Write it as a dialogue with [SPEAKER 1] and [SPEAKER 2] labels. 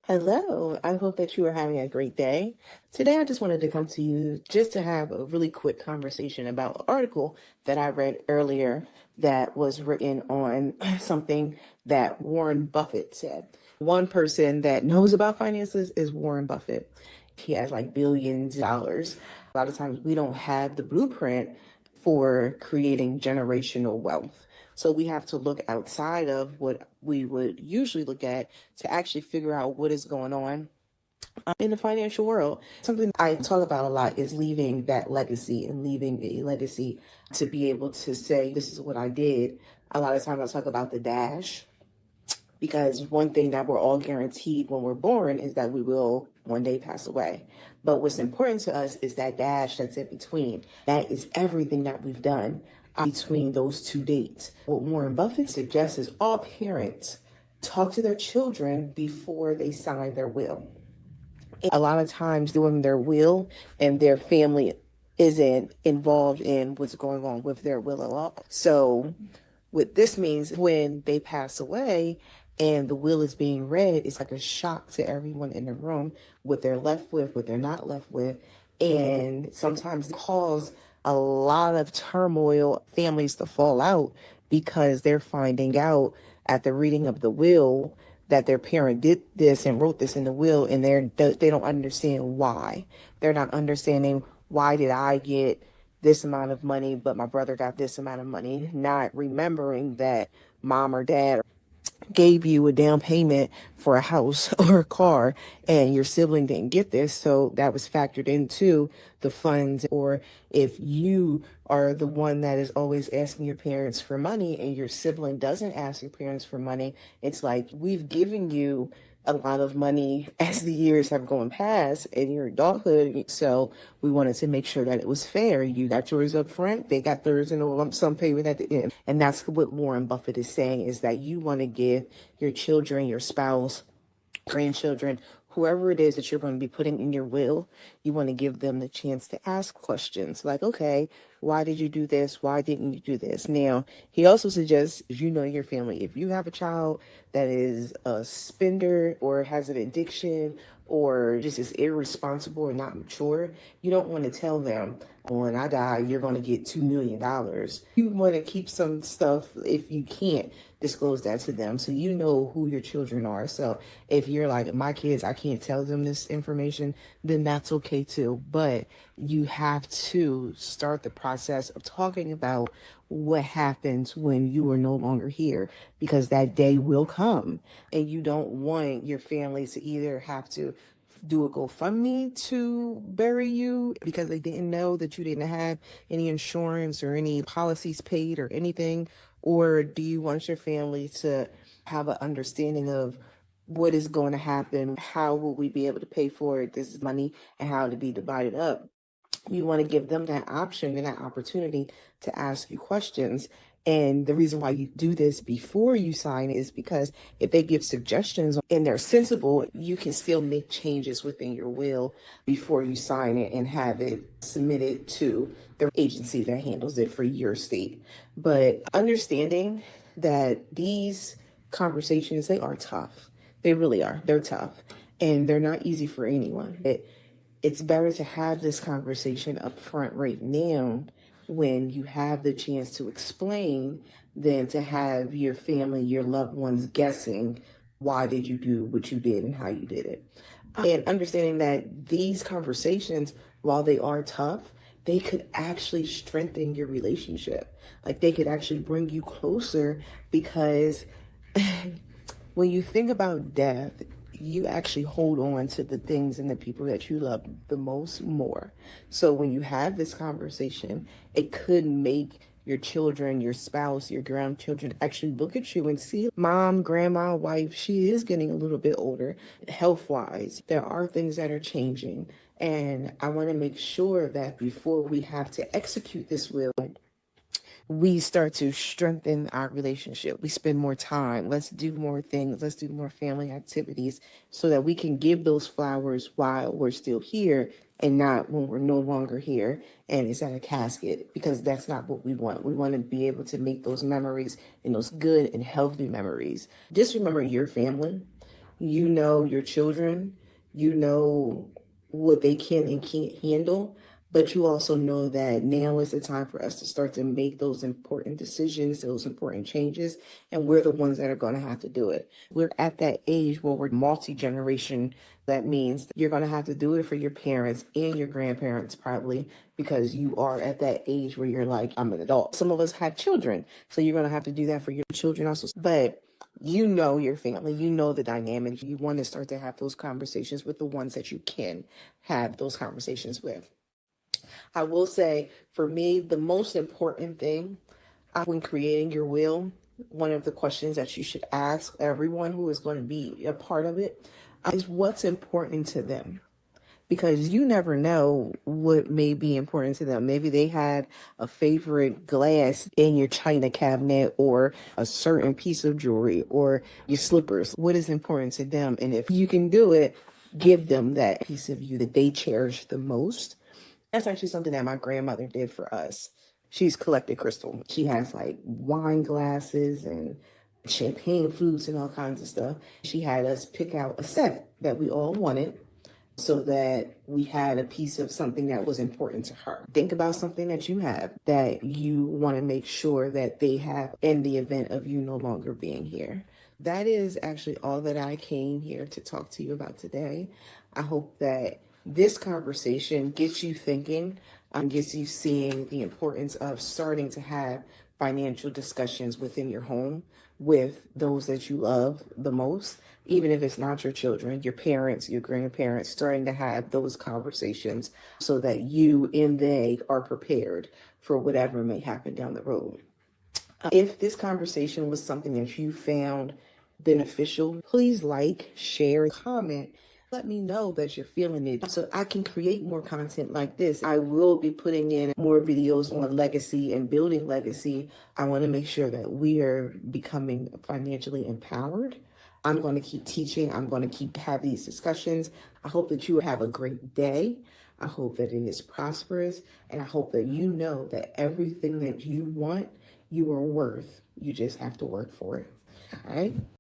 [SPEAKER 1] Hello, I hope that you are having a great day. Today, I just wanted to come to you just to have a really quick conversation about an article that I read earlier that was written on something that Warren Buffett said. One person that knows about finances is Warren Buffett. He has like billions of dollars. A lot of times, we don't have the blueprint for creating generational wealth. So we have to look outside of what we would usually look at to actually figure out what is going on in the financial world. Something I talk about a lot is leaving that legacy and leaving a legacy to be able to say, this is what I did. A lot of times I talk about the dash because one thing that we're all guaranteed when we're born is that we will one day pass away. But what's important to us is that dash that's in between. That is everything that we've done between those two dates. What Warren Buffett suggests is all parents talk to their children before they sign their will. A lot of times doing their will and their family isn't involved in what's going on with their will at all. So what this means when they pass away and the will is being read, it's like a shock to everyone in the room, what they're left with, what they're not left with. And sometimes it cause a lot of turmoil, families to fall out because they're finding out at the reading of the will that their parent did this and wrote this in the will, and they don't understand why. They're not understanding, why did I get this amount of money, but my brother got this amount of money, not remembering that mom or dad gave you a down payment for a house or a car and your sibling didn't get this. So that was factored into the funds. Or if you are the one that is always asking your parents for money and your sibling doesn't ask your parents for money, it's like, we've given you a lot of money as the years have gone past in your adulthood. So we wanted to make sure that it was fair. You got yours up front, they got theirs in a lump sum payment at the end. And that's what Warren Buffett is saying, is that you want to give your children, your spouse, grandchildren, whoever it is that you're going to be putting in your will, you want to give them the chance to ask questions like, okay, why did you do this? Why didn't you do this? Now, he also suggests, you know, your family, if you have a child that is a spender or has an addiction or just is irresponsible or not mature, you don't want to tell them, when I die, you're going to get $2 million. You want to keep some stuff, if you can't disclose that to them, so you know who your children are. So if you're like, my kids, I can't tell them this information, then that's okay too. But you have to start the process of talking about what happens when you are no longer here, because that day will come, and you don't want your family to either have to do a GoFundMe to bury you because they didn't know that you didn't have any insurance or any policies paid or anything, or do you want your family to have an understanding of what is going to happen, how will we be able to pay for it, this money, and how to be divided up? You want to give them that option and that opportunity to ask you questions. And the reason why you do this before you sign is because if they give suggestions and they're sensible, you can still make changes within your will before you sign it and have it submitted to the agency that handles it for your state. But understanding that these conversations, they are tough. They really are. They're tough. And they're not easy for anyone. It's better to have this conversation up front right now when you have the chance to explain than to have your family, your loved ones guessing, why did you do what you did and how you did it. And understanding that these conversations, while they are tough, they could actually strengthen your relationship. Like, they could actually bring you closer, because when you think about death, you actually hold on to the things and the people that you love the most more. So when you have this conversation, it could make your children, your spouse, your grandchildren actually look at you and see, mom, grandma, wife, she is getting a little bit older. Health-wise, there are things that are changing. And I want to make sure that before we have to execute this will, we start to strengthen our relationship. We spend more time. Let's do more things. Let's do more family activities so that we can give those flowers while we're still here and not when we're no longer here and it's at a casket, because that's not what we want. We want to be able to make those memories and those good and healthy memories. Just remember your family. You know your children, you know what they can and can't handle, but you also know that now is the time for us to start to make those important decisions, those important changes, and we're the ones that are going to have to do it. We're at that age where we're multi-generation. That means you're going to have to do it for your parents and your grandparents probably, because you are at that age where you're like, I'm an adult. Some of us have children, so you're going to have to do that for your children also. But you know your family, you know the dynamic. You want to start to have those conversations with the ones that you can have those conversations with. I will say, for me, the most important thing when creating your will, one of the questions that you should ask everyone who is going to be a part of it is what's important to them, because you never know what may be important to them. Maybe they had a favorite glass in your china cabinet, or a certain piece of jewelry, or your slippers. What is important to them? And if you can do it, give them that piece of you that they cherish the most. That's actually something that my grandmother did for us. She's collected crystal. She has like wine glasses and champagne flutes and all kinds of stuff. She had us pick out a set that we all wanted, so that we had a piece of something that was important to her. Think about something that you have that you want to make sure that they have in the event of you no longer being here. That is actually all that I came here to talk to you about today. I hope that this conversation gets you thinking, gets you seeing the importance of starting to have financial discussions within your home with those that you love the most, even if it's not your children, your parents, your grandparents, starting to have those conversations so that you and they are prepared for whatever may happen down the road. If this conversation was something that you found beneficial, please like, share, comment. Let me know that you're feeling it so I can create more content like this. I will be putting in more videos on legacy and building legacy. I want to make sure that we are becoming financially empowered. I'm going to keep teaching. I'm going to keep having these discussions. I hope that you have a great day. I hope that it is prosperous. And I hope that you know that everything that you want, you are worth. You just have to work for it. All right.